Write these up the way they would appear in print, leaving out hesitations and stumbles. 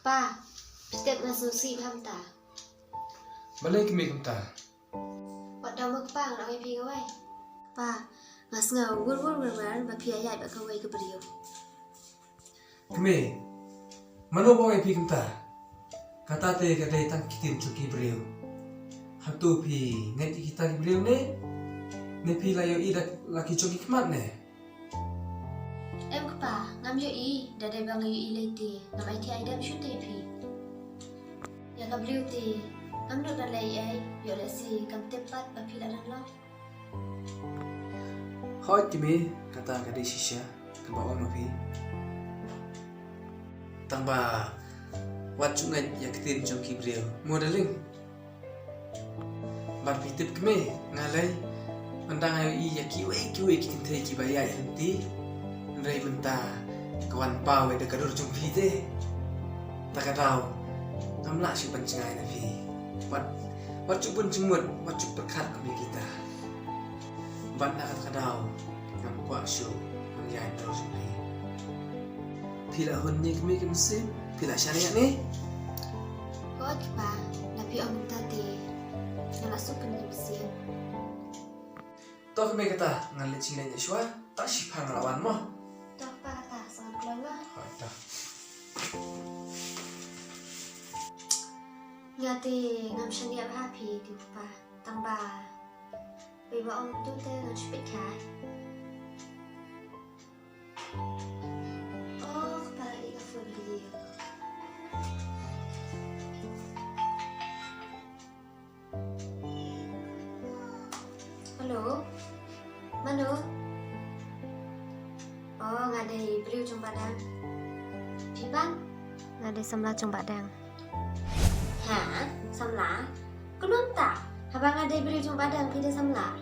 Pa, setiap nasusi hamta. Balay kami kumta. Wat daw magpang na may pingaway. Pa, ngas nga gur mapia yai ba kaway ka beriyo. Kami, mano ba ay kumta? Katate kaday tang kitim chuki beriyo. Hatu pi ngati kita beriyo ne pi layo idak laki chuki kemat ne. Em ka pa, ngam yo I, dadai bang yo I leti, ngam ai ti ai dam shoot pi. Ya ka beriyo ti, ngam dok dalai ai, yo lesi kam tepat mapila dan lo. Hoi kami kata kaday sisya kebawa mapi. Tambah wat chungan ya kitim chuki beriyo. Modeling. Bapitip kami ngalai mandang ayo I ya kiwe kintay kibaya nanti. Ray menta kawan pau ada kadur jumpi te tak tahu kamla si pencengai na fi wat cupun cemut wat cup pekat kami kita ban nak kadau ngam kwa syu mengyai terus jumpi pila honnya kami kemsi pila syariat ni Kot pa, napi om tati, ngala sukan ni mesin. toh kami kata ngalit cinanya syua tak sipang lawan mo. Tok pa kata sangat keluar. Dah. Ngati ngam shandia happy ti pa, tamba. Biba om tu te ngam spit kai. Oh, kepala I ka full dia. Halo? Mano? Oh, ngadai beriu trong padang. Pipan? Ngadai samla trong padang. Ha? Samla? Kunun tak? Habang ngadai beriu trong padang pida samla?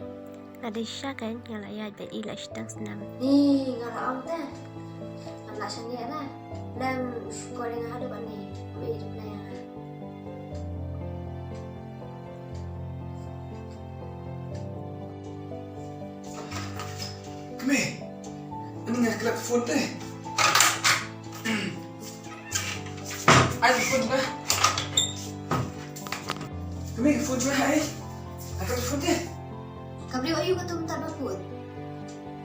Ada Isya kan yang layak dan ilah sedang senam. Ni, ngala om teh. Samla shandia lah. Dan goreng ada bani. Beri hidup na yang. Kami ini nggak kelak phone teh. Ai phone dah. Kami phone dah ai. Akan phone teh. Kabri ayu ketum tak bapun.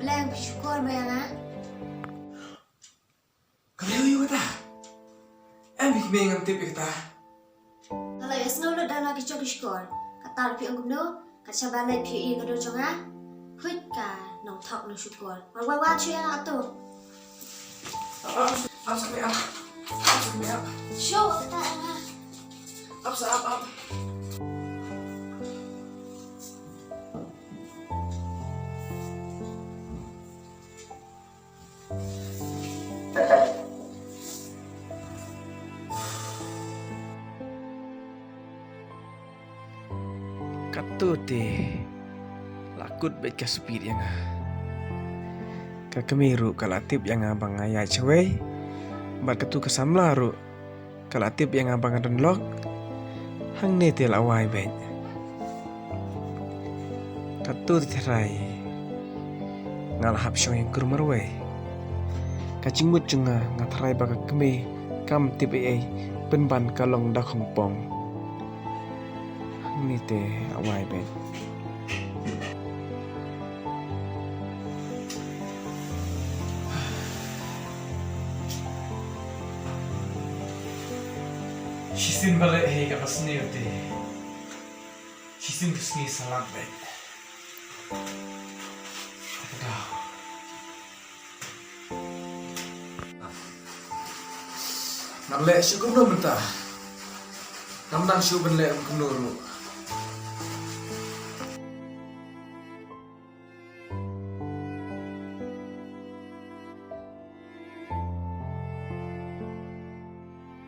Belang bersyukur bayang ah. Kami ayu kata. Ambil kami ngam tip kata. Kalau ya snow lo dah lagi cok syukur. Kata lebih anggap no. Kata balai pi kado cong ah. Huit ka nong thok nong syukur. Wah cuy yang atuh. Apa sampai apa? Apa sampai apa? Show kata ah. Apa? Katu te lakut baik ke speed yang kekemiru kalatip yang abang ayah cewek bat ketu kesamla ru kalatip yang abang adonlok hang ne te lawai baik katu terai ngalahap syong yang kurmarwe kacimut junga ngatarai baka kemi kam tipe ai penban kalong dak hongpong hang ne te awai baik Shisin balik hei ka pasni uti. Shisin kusni salat bet. Takadaw. Namle syukur no mentah. Namnang syukur le kumnuru.